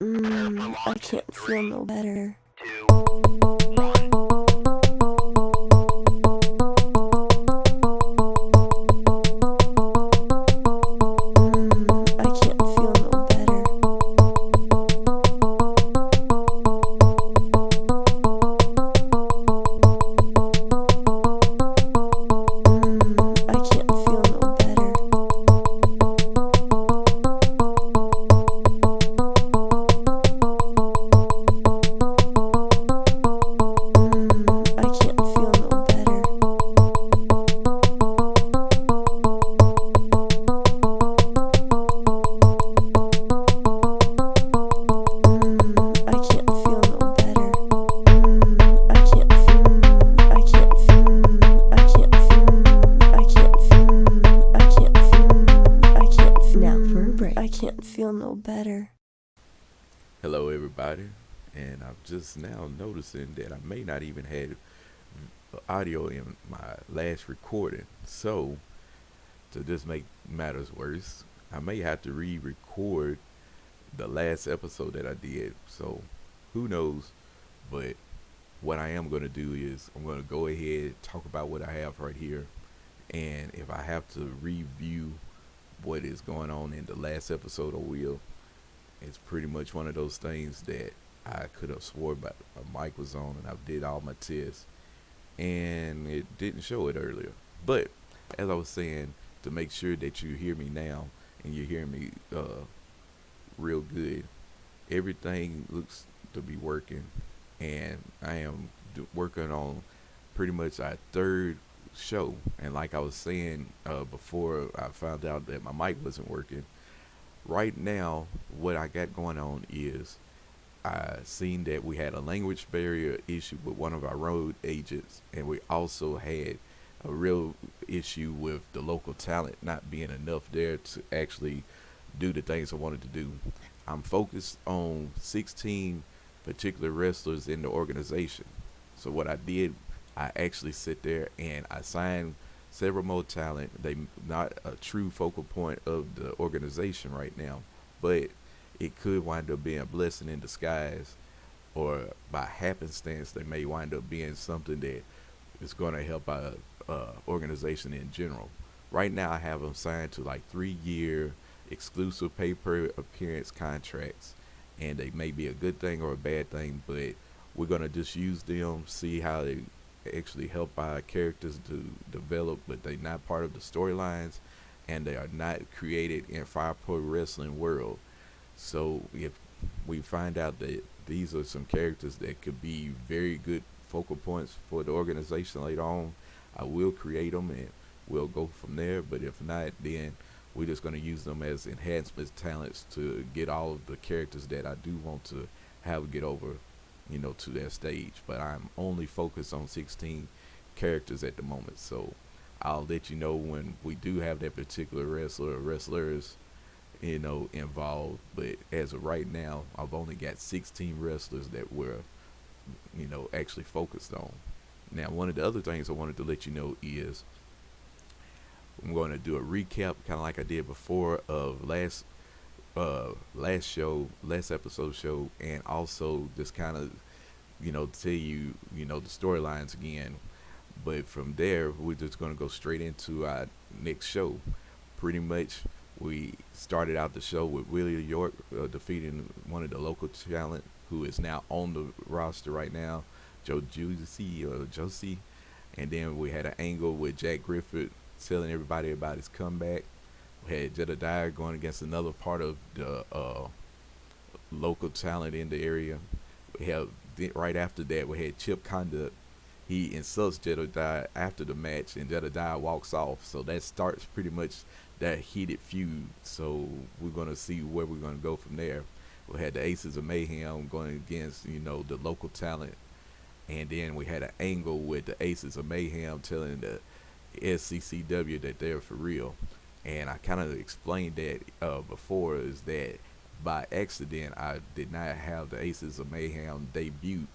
I can't feel no better. I can't feel no better. I can't feel no better. I can't feel no better. I can't feel no better. I can't I can't I can't I can't now for a break. I can't feel no better. Hello, everybody, and I'm just now noticing that I may not even have audio in my last recording. So, to just make matters worse, I may have to re-record the last episode that I did. So, who knows? But what I am going to do is I'm going to go ahead talk about what I have right here, and if I have to review what is going on in the last episode, I will. It's pretty much one of those things that I could have swore but a mic was on and I did all my tests and it didn't show it earlier. But as I was saying, to make sure that you hear me now and you hear me real good, everything looks to be working, and I am working on pretty much our third show. And like I was saying before I found out that my mic wasn't working, right now what I got going on is I seen that we had a language barrier issue with one of our road agents, and we also had a real issue with the local talent not being enough there to actually do the things I wanted to do. I'm focused on 16 particular wrestlers in the organization. So what I did, I actually sit there and I signed several more talent. They not a true focal point of the organization right now, but it could wind up being a blessing in disguise, or by happenstance, they may wind up being something that is going to help our organization in general. Right now, I have them signed to like 3 year exclusive pay per appearance contracts, and they may be a good thing or a bad thing, but we're going to just use them, see how they actually help our characters to develop, but they're not part of the storylines and they are not created in Fire Pro Wrestling world. So if we find out that these are some characters that could be very good focal points for the organization later on, I will create them and we'll go from there. But if not, then we're just going to use them as enhancement talents to get all of the characters that I do want to have get over, to that stage. But I'm only focused on 16 characters at the moment. So I'll let you know when we do have that particular wrestler or wrestlers, involved. But as of right now, I've only got 16 wrestlers that we're, actually focused on. Now, one of the other things I wanted to let you know is I'm going to do a recap, kind of like I did before, of last episode show, and also just kind of, tell you, the storylines again. But from there, we're just going to go straight into our next show. Pretty much, we started out the show with Willie York defeating one of the local talent who is now on the roster right now, Josie. And then we had an angle with Jack Griffith telling everybody about his comeback. We had Jedediah going against another part of the local talent in the area. We have right after that we had Chip Conduct. He insults Jedediah after the match, and Jedediah walks off. So that starts pretty much that heated feud. So we're gonna see where we're gonna go from there. We had the Aces of Mayhem going against the local talent, and then we had an angle with the Aces of Mayhem telling the SCCW that they're for real. And I kind of explained that before, is that by accident I did not have the Aces of Mayhem debut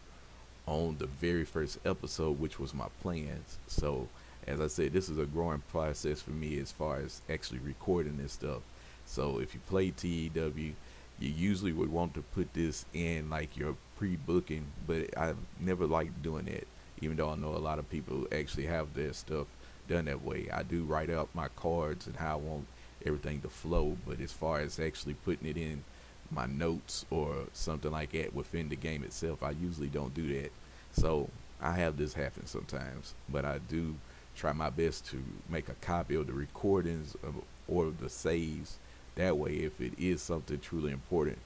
on the very first episode, which was my plans. So as I said, this is a growing process for me as far as actually recording this stuff. So if you play TEW, You usually would want to put this in like your pre-booking, but I never liked doing that. Even though I know a lot of people actually have their stuff done that way, I do write out my cards and how I want everything to flow. But as far as actually putting it in my notes or something like that within the game itself, I usually don't do that. So I have this happen sometimes, but I do try my best to make a copy of the recordings or the saves. That way, if it is something truly important,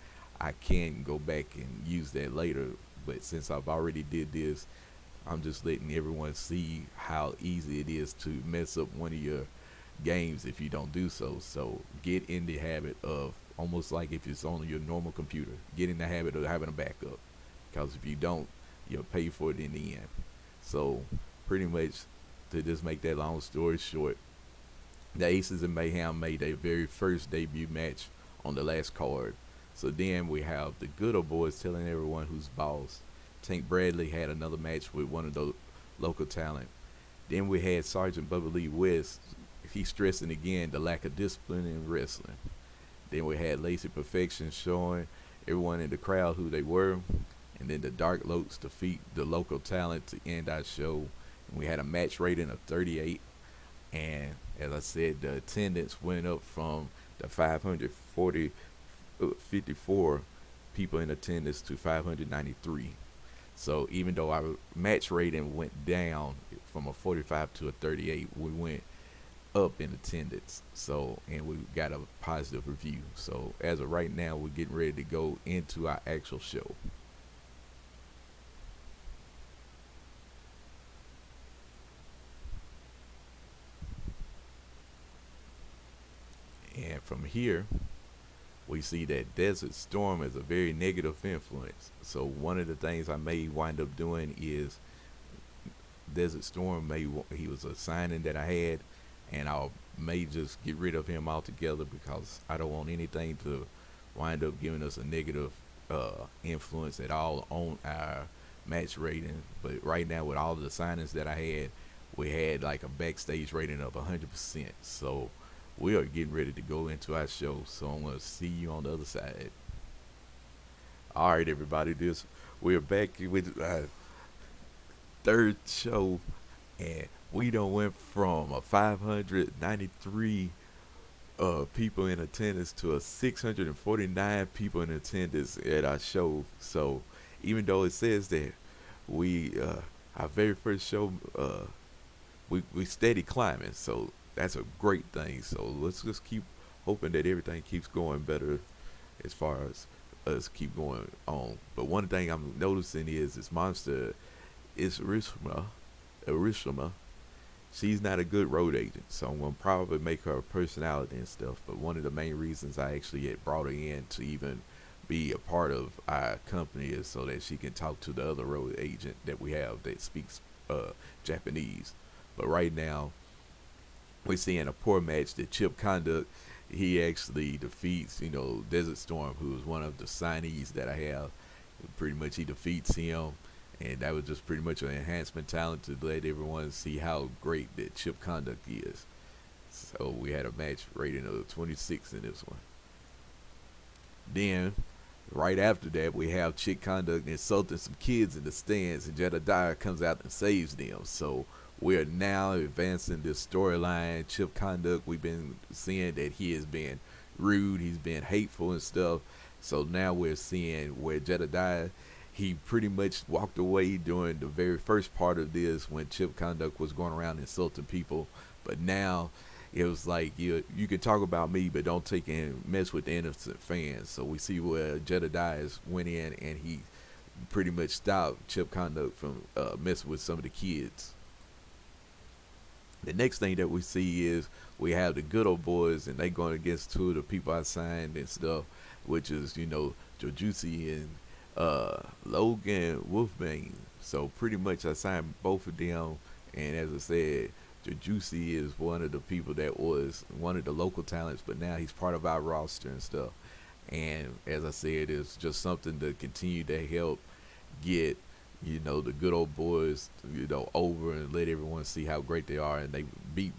I can go back and use that later. But since I've already did this, I'm just letting everyone see how easy it is to mess up one of your games if you don't do so. So get in the habit of, almost like if it's on your normal computer, get in the habit of having a backup. Because if you don't, you'll pay for it in the end. So pretty much, to just make that long story short, the Aces and Mayhem made their very first debut match on the last card. So then we have the Good Old Boys telling everyone who's boss. Tank Bradley had another match with one of the local talent. Then we had Sergeant Bubba Lee West. He's stressing again the lack of discipline in wrestling. Then we had Lazy Perfection showing everyone in the crowd who they were. And then the Dark Lokes defeat the local talent to end our show. And we had a match rating of 38. And as I said, the attendance went up from the 54 people in attendance to 593. So even though our match rating went down from a 45 to a 38, we went up in attendance. So, and we got a positive review. So as of right now, we're getting ready to go into our actual show. And from here, we see that Desert Storm is a very negative influence. So one of the things I may wind up doing is Desert Storm he was a signing that I had, and I may just get rid of him altogether because I don't want anything to wind up giving us a negative influence at all on our match rating. But right now, with all of the signings that I had, we had like a backstage rating of 100%. So we are getting ready to go into our show. So I'm going to see you on the other side. All right, everybody, we're back with our third show, and we done went from a 593 people in attendance to a 649 people in attendance at our show. So even though it says that our very first show, we steady climbing, so that's a great thing. So let's just keep hoping that everything keeps going better as far as us keep going on. But one thing I'm noticing is this monster is Arishma. She's not a good road agent, so I'm gonna probably make her a personality and stuff. But one of the main reasons I actually had brought her in to even be a part of our company is so that she can talk to the other road agent that we have that speaks Japanese. But right now, we're seeing a poor match that Chip Conduct, he actually defeats, Desert Storm, who is one of the signees that I have. Pretty much he defeats him, and that was just pretty much an enhancement talent to let everyone see how great that Chip Conduct is. So we had a match rating of 26 in this one. Then, right after that, we have Chip Conduct insulting some kids in the stands, and Jedediah comes out and saves them. So we are now advancing this storyline. Chip Conduct, we've been seeing that he has been rude, he's been hateful and stuff. So now we're seeing where Jedediah, he pretty much walked away during the very first part of this when Chip Conduct was going around insulting people. But now it was like, you can talk about me, but don't take and mess with the innocent fans. So we see where Jedediah went in and he pretty much stopped Chip Conduct from messing with some of the kids. The next thing that we see is we have the Good Old Boys, and they going against two of the people I signed and stuff, which is, Jojuicy and Logan Wolfbane. So pretty much I signed both of them, and as I said, Jojuicy is one of the people that was one of the local talents, but now he's part of our roster and stuff. And as I said, it's just something to continue to help get the Good Old Boys, over and let everyone see how great they are. And they beat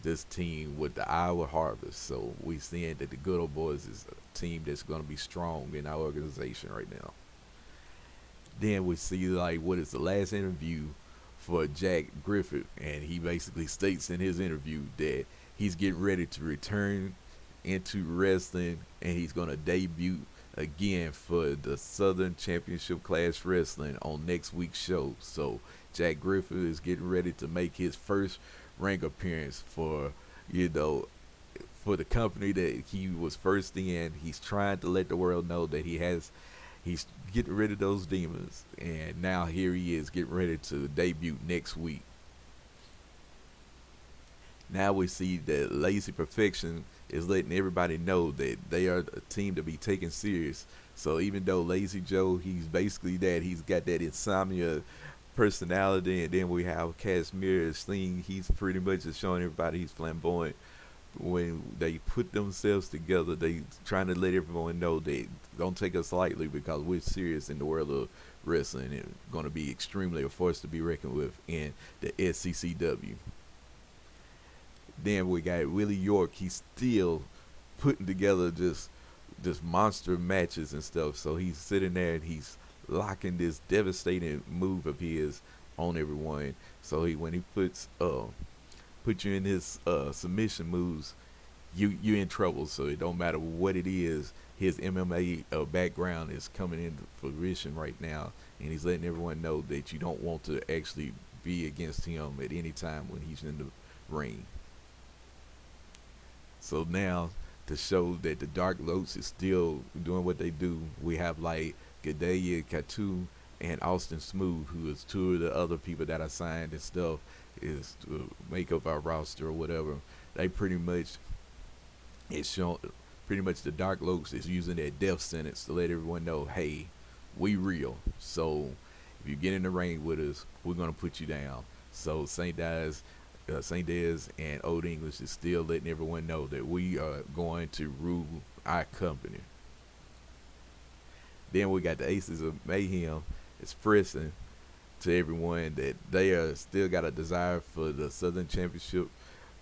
this team with the Iowa Harvest. So we seeing that the Good Old Boys is a team that's going to be strong in our organization right now. Then we see like what is the last interview for Jack Griffith, and he basically states in his interview that he's getting ready to return into wrestling, and he's going to debut again for the Southern Championship Class Wrestling on next week's show. So Jack Griffith is getting ready to make his first ring appearance for, you know, for the company that he was first in. He's trying to let the world know that he's getting rid of those demons, and now here he is getting ready to debut next week. Now we see that Lazy Perfection is letting everybody know that they are a team to be taken serious. So even though Lazy Joe, he's basically that, he's got that insomnia personality, and then we have Casimir Sling, he's pretty much just showing everybody he's flamboyant. When they put themselves together, they trying to let everyone know they don't take us lightly, because we're serious in the world of wrestling and going to be extremely a force to be reckoned with in the SCCW. Then we got Willie York. He's still putting together just monster matches and stuff. So he's sitting there and he's locking this devastating move of his on everyone. So when he put you in his submission moves, you're in trouble. So it don't matter what it is. His MMA background is coming into fruition right now, and he's letting everyone know that you don't want to actually be against him at any time when he's in the ring. So now, to show that the Dark Lotus is still doing what they do, we have like Gadelia Katu and Austin Smooth, who is two of the other people that I signed and stuff, is to make up our roster or whatever. They pretty much, it's shown, pretty much the Dark Lotus is using that death sentence to let everyone know, hey, we real. So if you get in the ring with us, we're going to put you down. So St. Dez and Old English is still letting everyone know that we are going to rule our company. Then we got the Aces of Mayhem expressing to everyone that they are still got a desire for the Southern Championship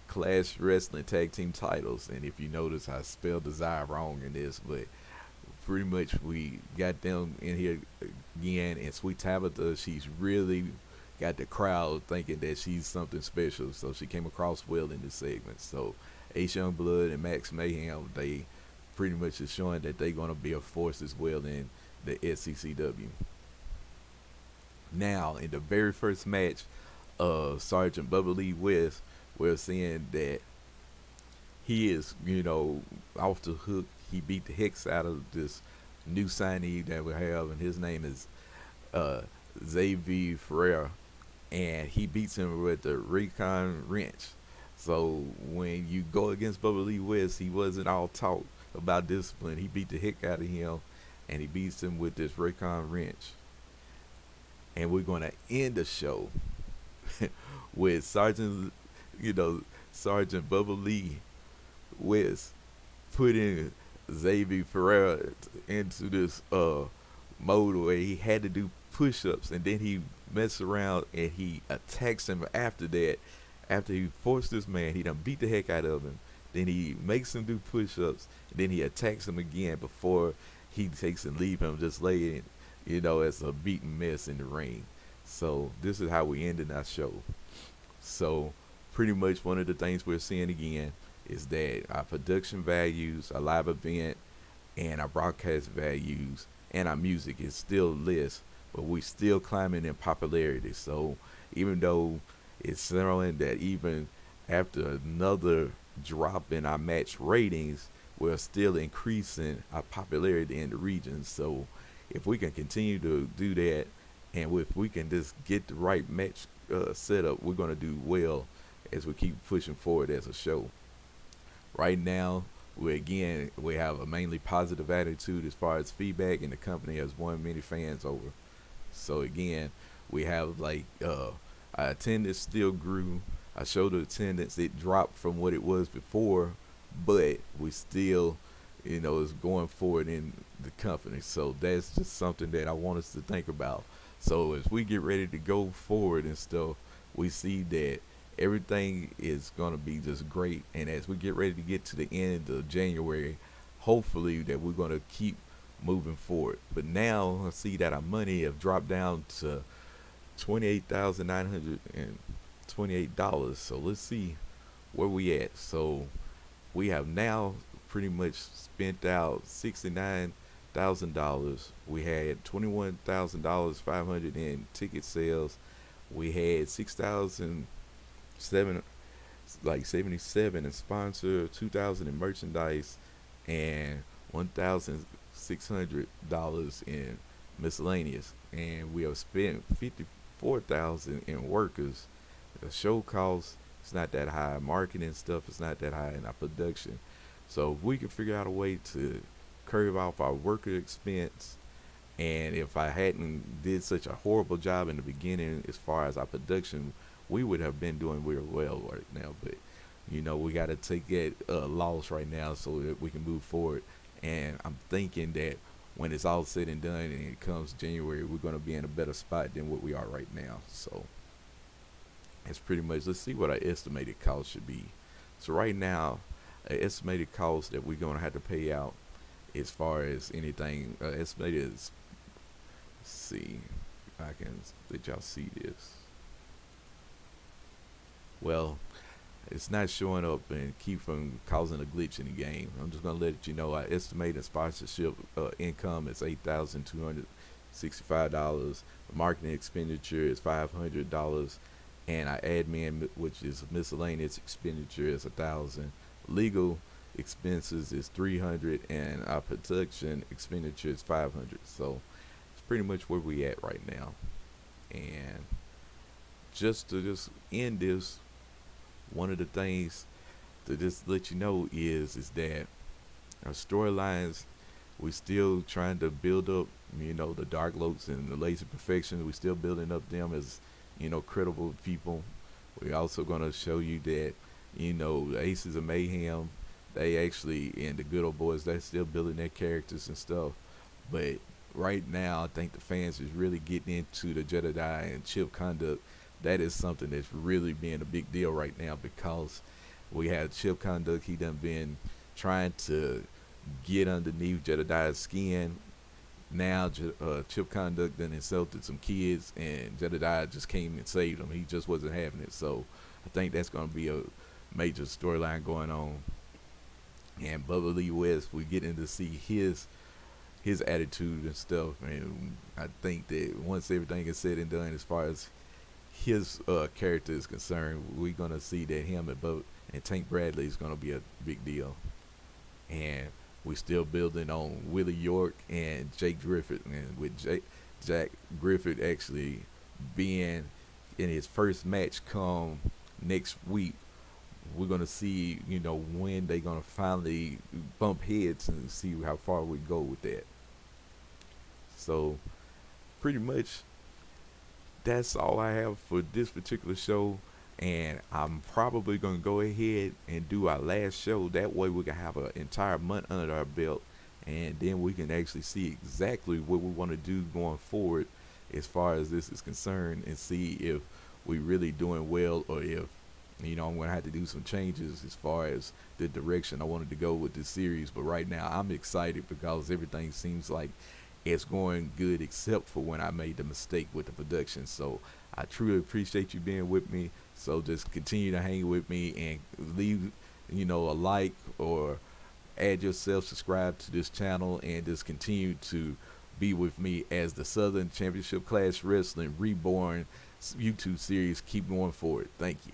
Class Wrestling Tag Team titles. And if you notice, I spelled desire wrong in this, but pretty much we got them in here again. And Sweet Tabitha, she's really got the crowd thinking that she's something special, so she came across well in this segment. So Ace Youngblood and Max Mayhem, they pretty much is showing that they're going to be a force as well in the SCCW. Now, in the very first match of Sergeant Bubba Lee West, we're seeing that he is, off the hook. He beat the heck out of this new signee that we have, and his name is Xavier Ferreira. And he beats him with the Recon Wrench. So when you go against Bubba Lee West, he wasn't all talk about discipline. He beat the heck out of him, and he beats him with this Recon Wrench. And we're going to end the show with Sergeant Bubba Lee West putting Xavier Ferreira into this mode where he had to do push-ups, and then he messed around and he attacks him after that. After he forced this man, he done beat the heck out of him. Then he makes him do push-ups, and then he attacks him again before he takes and leave him just laying, as a beaten mess in the ring. So this is how we ended our show. So pretty much one of the things we're seeing again is that our production values, our live event, and our broadcast values, and our music is still less, but we still climbing in popularity. So even though it's showing that even after another drop in our match ratings, we're still increasing our popularity in the region. So if we can continue to do that, and if we can just get the right match set up, we're going to do well as we keep pushing forward as a show. Right now, we have a mainly positive attitude as far as feedback, and the company has won many fans over. So again, we have our attendance still grew. I showed the attendance, it dropped from what it was before, but we still, is going forward in the company. So that's just something that I want us to think about. So as we get ready to go forward and stuff, we see that everything is going to be just great. And as we get ready to get to the end of January, hopefully that we're going to keep moving forward. But now I see that our money have dropped down to $28,928. So let's see where we at. So we have now pretty much spent out $69,000. We had $21,000 500 in ticket sales. We had 6,007 like 77 in sponsor, 2,000 in merchandise, and $1,600 in miscellaneous. And we have spent 54,000 in workers. The show cost it's not that high. Marketing stuff is not that high in our production. So if we can figure out a way to curve off our worker expense, and if I hadn't did such a horrible job in the beginning as far as our production, we would have been doing real well right now. But we got to take that loss right now so that we can move forward. And I'm thinking that when it's all said and done and it comes January, we're going to be in a better spot than what we are right now. So it's pretty much, let's see what our estimated cost should be. So right now, an estimated cost that we're going to have to pay out as far as anything estimated is, let's see if I can let y'all see this. Well, it's not showing up and keep from causing a glitch in the game. I'm just going to let you know our estimated sponsorship income is $8,265. The marketing expenditure is $500. And our admin, which is miscellaneous expenditure, is $1,000. Legal expenses is $300, and our production expenditure is $500. So it's pretty much where we at right now. And just to end this, one of the things to just let you know is that our storylines, we still trying to build up, the Dark Lotes and the Lazy Perfection. We still building up them as credible people. We're also going to show you that the Aces of Mayhem, they actually, and the Good Old Boys, they're still building their characters and stuff. But right now I think the fans is really getting into the Jedi and Chip Conduct. That is something that's really being a big deal right now, because we had Chip Conduct. He done been trying to get underneath Jedediah's skin. Now Chip Conduct then insulted some kids, and Jedediah just came and saved him. He just wasn't having it. So I think that's going to be a major storyline going on. And Bubba Lee West, we're getting to see his attitude and stuff. And I think that once everything is said and done as far as his character is concerned, we're going to see that him and Tank Bradley is going to be a big deal. And we're still building on Willie York and Jake Griffith, and with Jack Griffith actually being in his first match come next week. We're going to see, when they're going to finally bump heads and see how far we go with that. So pretty much that's all I have for this particular show. And I'm probably going to go ahead and do our last show. That way we can have an entire month under our belt. And then we can actually see exactly what we want to do going forward as far as this is concerned, and see if we really doing well, or if, I'm going to have to do some changes as far as the direction I wanted to go with this series. But right now I'm excited because everything seems like it's going good, except for when I made the mistake with the production. So I truly appreciate you being with me. So just continue to hang with me and leave, a like, or add yourself, subscribe to this channel, and just continue to be with me as the Southern Championship Clash Wrestling Reborn YouTube series keep going forward. Thank you.